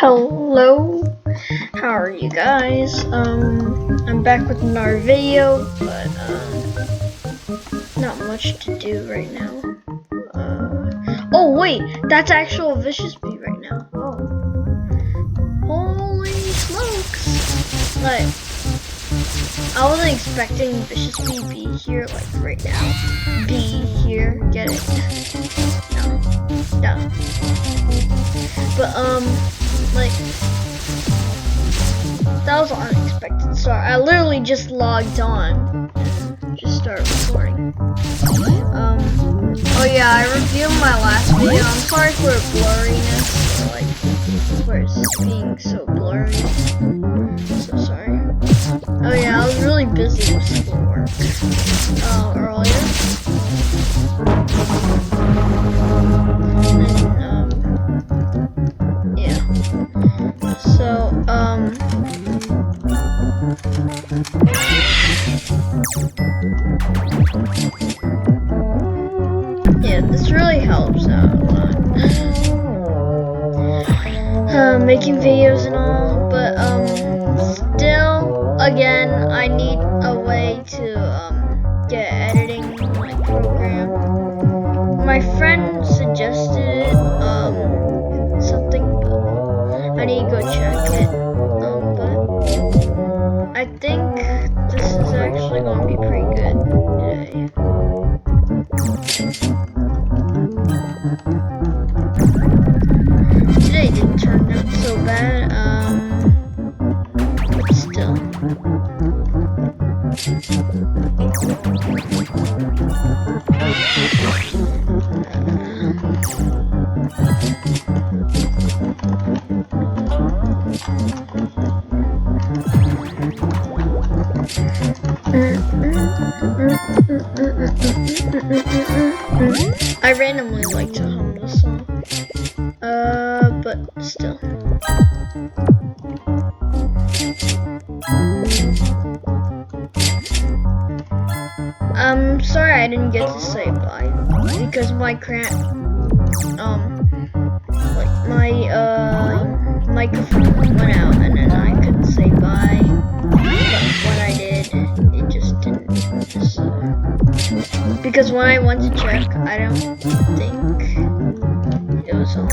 Hello, how are you guys? I'm back with another video, but not much to do right now. Oh wait, that's actual Vicious Bee right now. Oh, holy smokes! Like, I wasn't expecting Vicious Bee be here like right now. Be here, get it? No. But like, that was an unexpected start. I literally just logged on and just started recording. Oh yeah, I reviewed my last video. I'm sorry for blurriness, like for it being so blurry. So sorry. Oh yeah, I was really busy with schoolwork earlier. And yeah. So yeah, this really helps out a lot. Making videos and all, but still, again, I need a way to get editing like program. My friend suggested something, but I need to go check it. But I think this is actually going to be pretty good today. Today didn't turn out so bad, but still. I randomly like to hum this song, but still. I'm sorry I didn't get to say bye because my microphone went out and then I couldn't say bye. But when I did, it just didn't. Because when I went to check, I don't think it was on.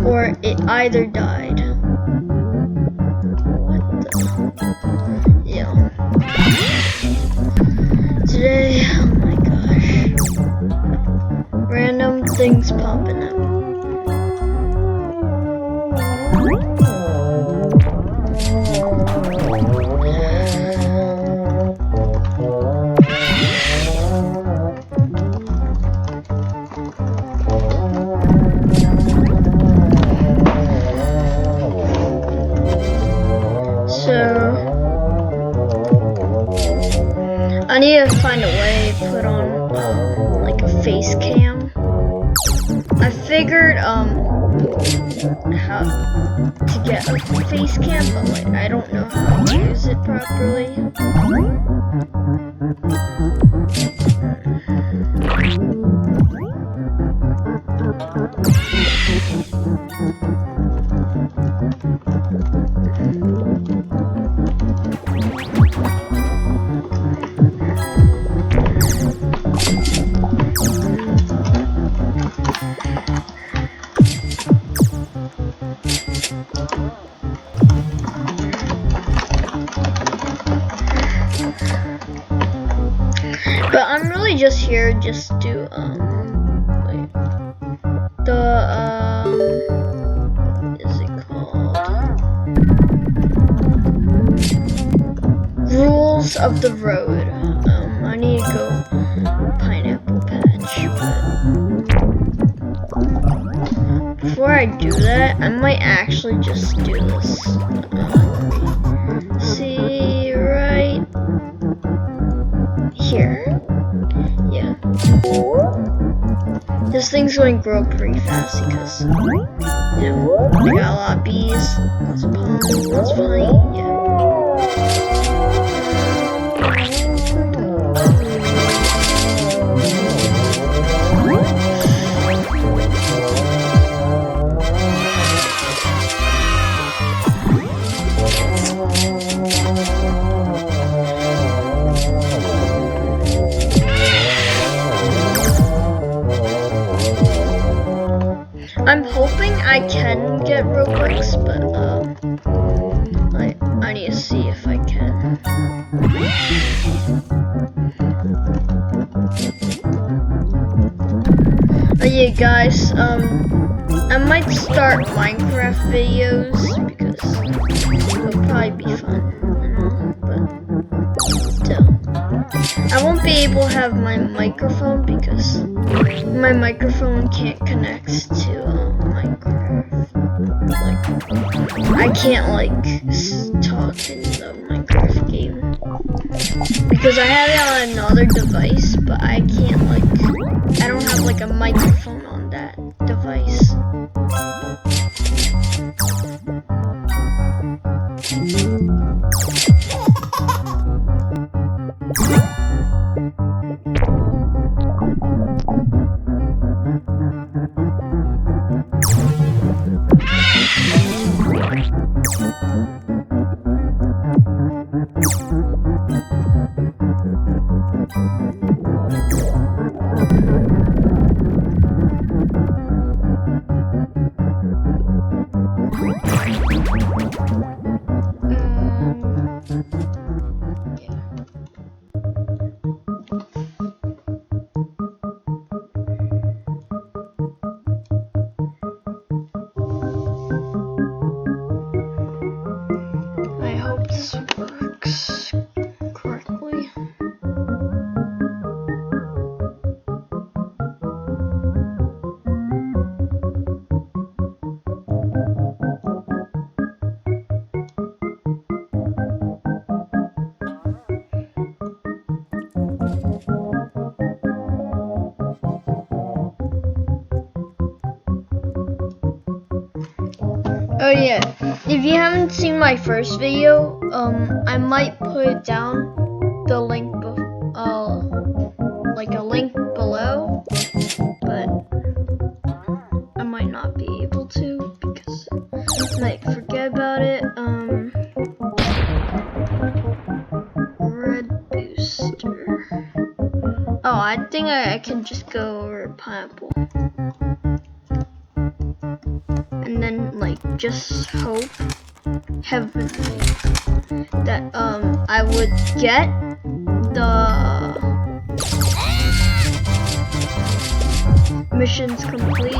Or it either died. What the? Yeah. Today, oh my gosh. Random things popping up. I need to find a way to put on like a face cam. I figured how to get a face cam, but like I don't know how to use it properly. But I'm really just here just to wait. What is it called? Rules of the road. I need to go Pineapple Patch, but before I do that, I might actually just do this. See right here. Yeah. This thing's going to grow pretty fast because, you know, I got a lot of bees, lots of pollen, lots of honey, yeah. I'm hoping I can get Robux, but I need to see if I can. But yeah, guys, I might start Minecraft videos because it'll probably be fun, you know, but still. I won't be able to have my microphone because my microphone can't connect to Minecraft. Like, I can't like talk in the Minecraft game because I have it on another device, but I can't like, I don't have like a microphone on that device. Oh yeah, if you haven't seen my first video, I might put it down, the link, like a link below, but I might not be able to because I might forget about it. Red booster. Oh, I think I can just go over pineapple. And then like just hope heavenly that I would get the missions complete.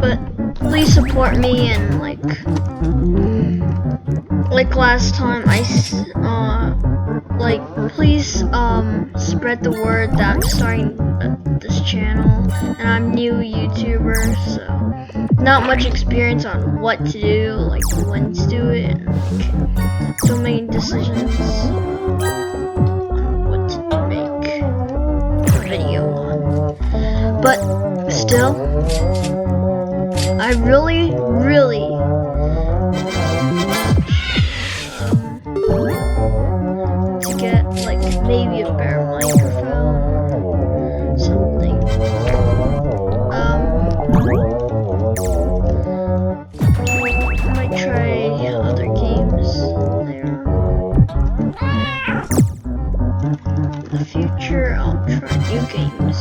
But please support me and like last time please spread the word that I'm starting this channel and I'm new YouTuber, so not much experience on what to do, like when to do it, and like, so many decisions on what to make a video on. But still, I really to get like maybe a better microphone, something. I might try other games later on. In the future, I'll try new games.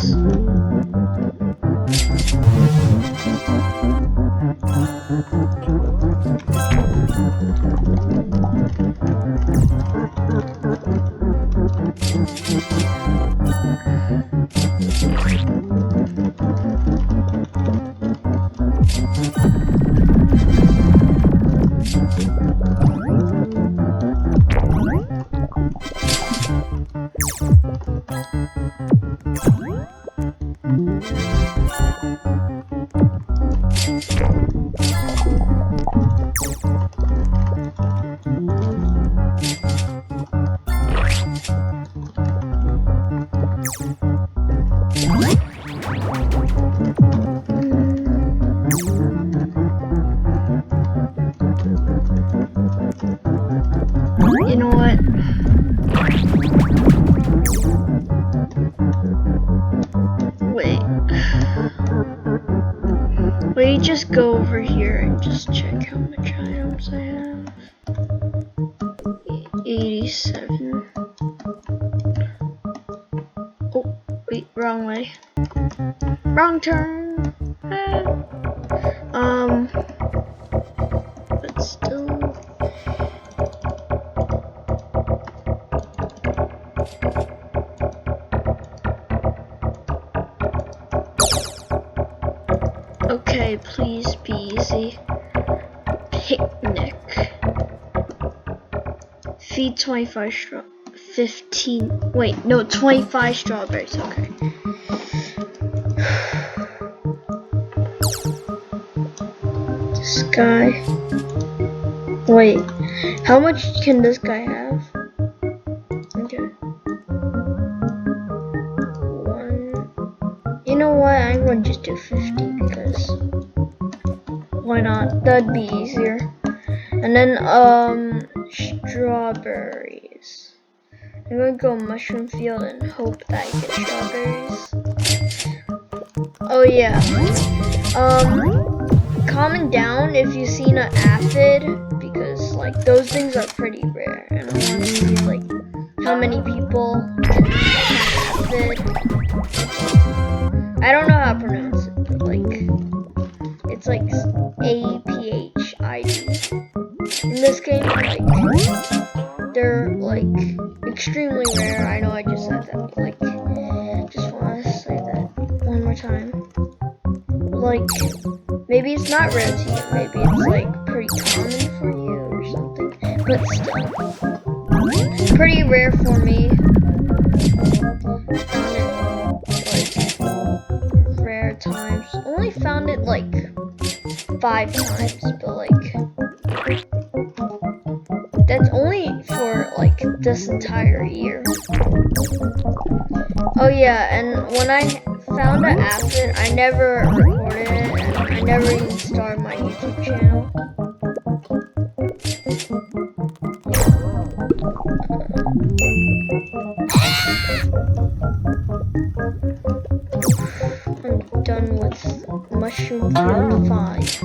Wait, just go over here and just check how much items I have. 87. Oh, wait, wrong way. Wrong turn. But still. Okay, please be easy. Picnic. Feed 25 15. Wait, no, 25 strawberries. Okay. This guy. Wait, how much can this guy have? Okay. You know what? I'm going to just do 50 because why not? That'd be easier. And then strawberries. I'm gonna go mushroom field and hope that I get strawberries. Oh yeah. Comment down if you've seen an aphid because like those things are pretty rare, and I want to see like how many people can aphid. I don't know how to pronounce it, but like it's like APHID. In this game, like they're like extremely rare. I know I just said that, but like just want to say that one more time. Like maybe it's not rare to you, maybe it's like pretty common for you or something, but still pretty rare for me. Times. Only found it like 5 times, but like that's only for like this entire year. Oh yeah, and when I found an aphid, I never recorded it and I never even started my YouTube channel. I'm done with Mushroom Field 5.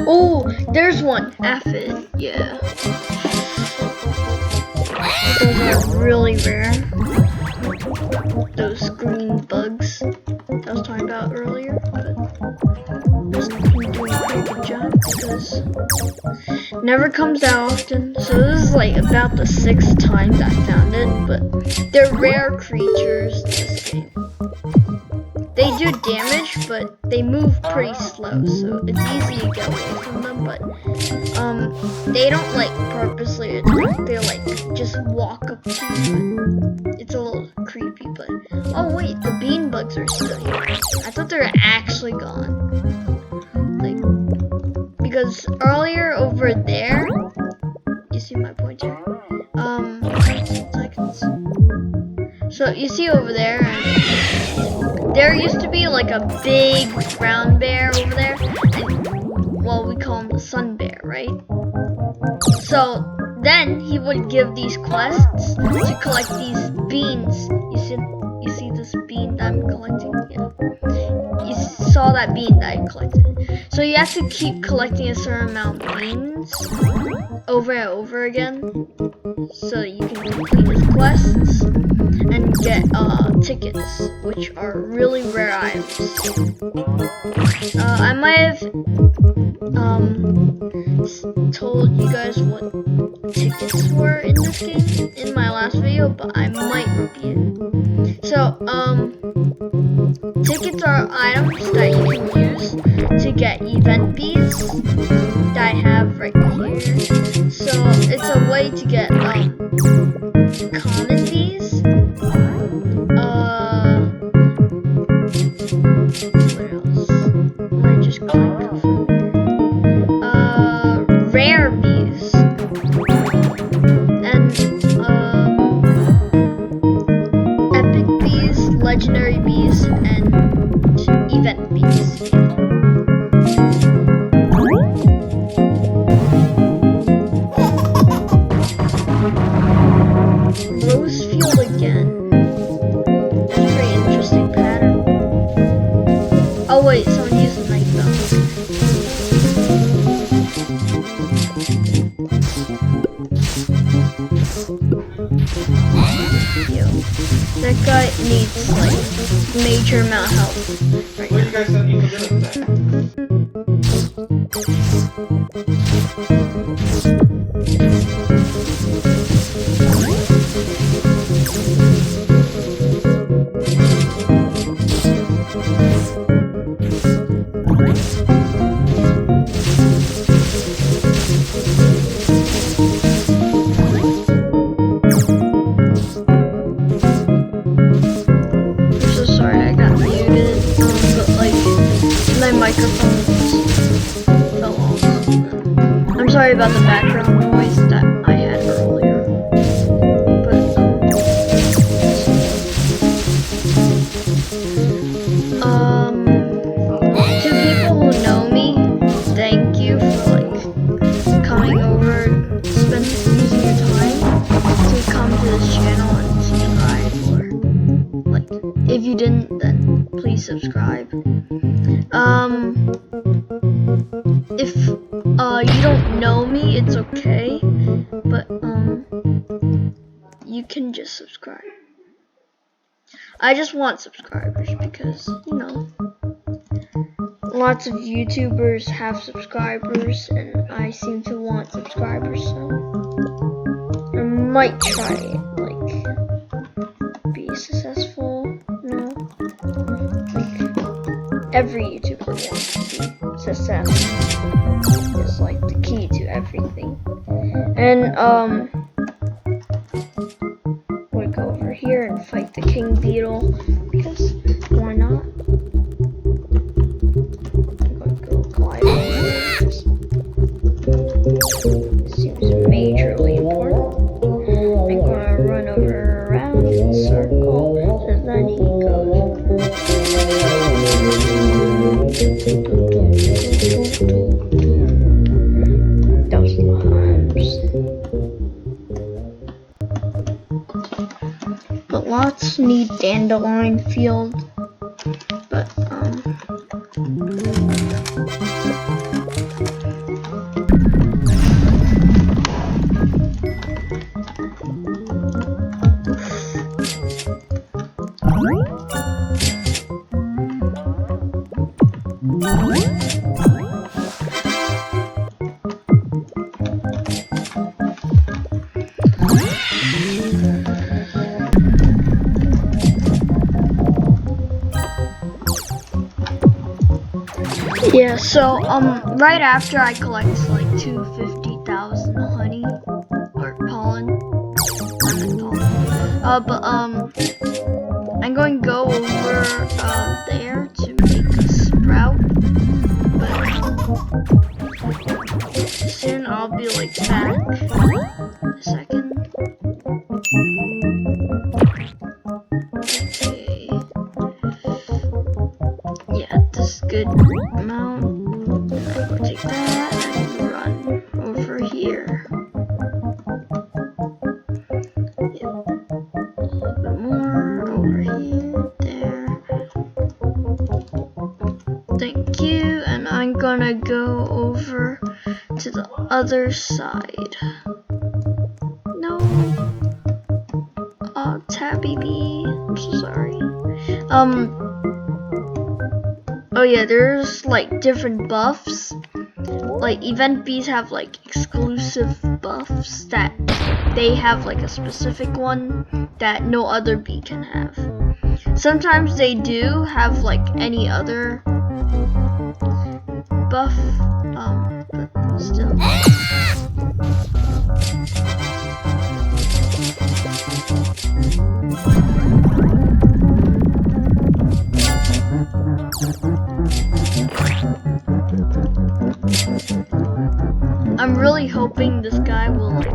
Oh, there's one. Aphid, yeah. Those are really rare. Those green bugs that I was talking about earlier. But just doing a pretty good job because it never comes out often. So this is like about the 6th time that I found it, but they're rare creatures in this game. They do damage, but they move pretty slow, so it's easy to get away from them, but they don't like purposely attack, they like just walk up to you. It's a little creepy, but oh wait, the bean bugs are still here. I thought they were actually gone. Like, because earlier over there, you see my pointer? Seconds. So you see over there, and there used to be like a big brown bear over there, and well, we call him the sun bear, right? So then he would give these quests to collect these beans. You see this bean that I'm collecting? Yeah. You saw that bean that I collected. So you have to keep collecting a certain amount of beans over and over again, so you can complete his quests. and get tickets, which are really rare items. I might have told you guys what tickets were in this game in my last video, but I might repeat it. So tickets are items that you can use to get event bees that I have right here. So it's a way to get common bees. What else? I just click rare bees and epic bees, legendary bees, and event bees. Rosefield again. That's a pretty interesting pattern. Oh wait, someone used the knife though. Yo, that guy needs like major amount of health right now. What you guys said you could do today? Fell off. I'm sorry about the background noise that I had earlier. But to people who know me, thank you for like coming over, using your time to come to this channel and subscribe, or like if you didn't, then please subscribe. If you don't know me, it's okay, but you can just subscribe. I just want subscribers because, you know, lots of YouTubers have subscribers and I seem to want subscribers, so I might try it, like, be successful, you know, like, every YouTuber wants to be successful. It's like the key to everything. And we'll go over here and fight the king beetle because why not? I'm gonna go climb over this. Seems majorly important. I'm gonna run over around in a circle, and then he goes. But lots need dandelion field, but yeah, so right after I collect like 250,000 honey or pollen, but I'm going to go over there to make a sprout, but soon I'll be like back in a second. Okay. Yeah, this is good amount. I'll go take that and run over here. Yep. A little bit more over here, there. Thank you, and I'm gonna go over to the other side. No. Tabby Bee. I'm so sorry. Oh yeah, there's like different buffs. Like event bees have like exclusive buffs that they have like a specific one that no other bee can have. Sometimes they do have like any other buff, but still. I'm really hoping this guy will like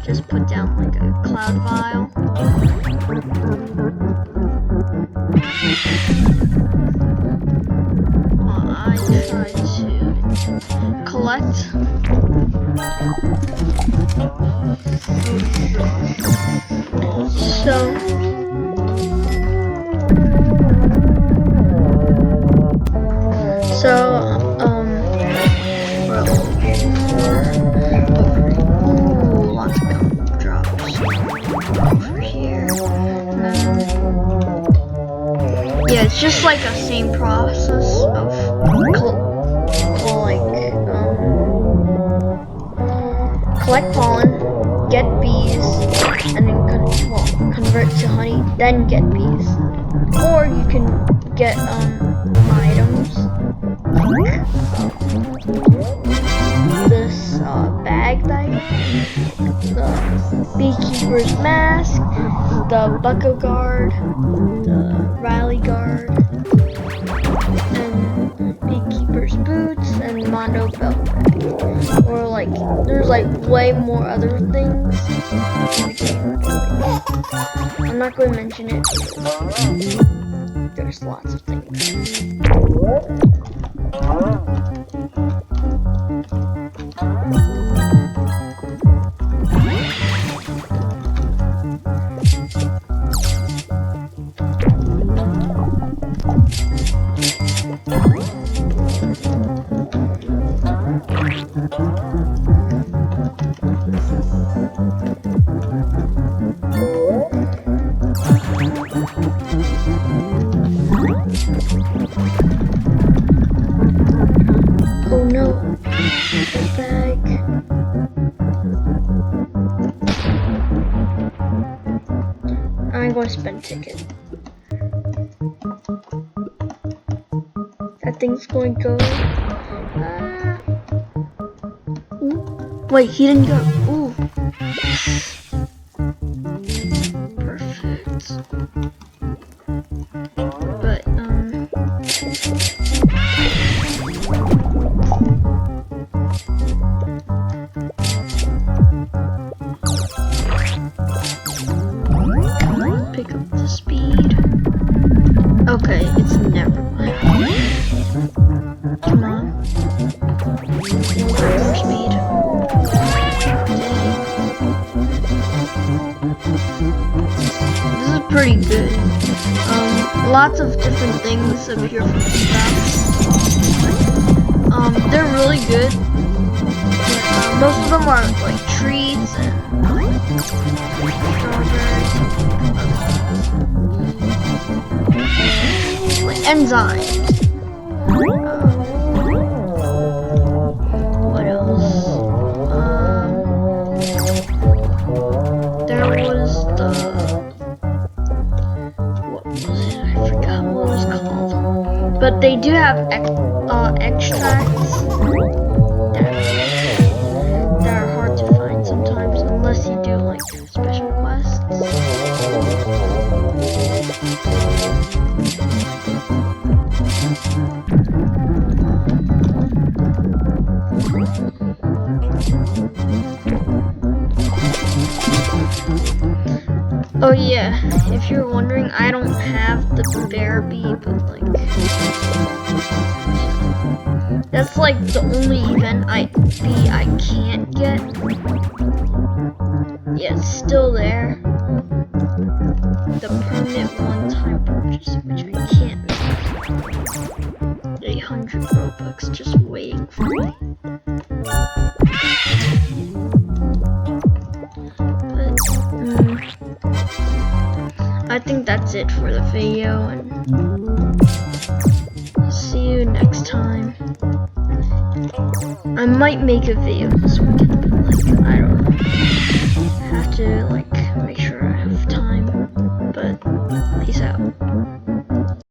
just put down like a cloud vial. I try to collect. Lots of gumdrops over here. Yeah, it's just like a same process of collect pollen, get bees, and then convert to honey, then get bees. Or you can get items like this bag that I got, the beekeeper's mask, the bucko guard, the Riley guard, and beekeeper's boots, and Mondo belt. Or like, there's like way more other things. I'm not going to mention it. There's lots of things. Oh no, the bag. I'm going to spend a ticket. That thing's going to go. Wait, he didn't go. Ooh. Perfect. But, pick up the speed. Okay, it's never mind. Come on. More speed. This is pretty good. Lots of different things appear from the stocks. They're really good. Most of them are like treats and strawberries, like enzymes. What else? There was the what was it? I forgot what it was called. But they do have extracts that are hard to find sometimes, unless you do like special quests. Oh yeah, if you're wondering, I don't have the bear bee, but like that's like the only event bee I can't get. Yeah, it's still there. The permanent one-time purchase, which I can't make. 800 Robux just waiting for me. But I think that's it for the video, and I'll see you next time. I might make a video this weekend, like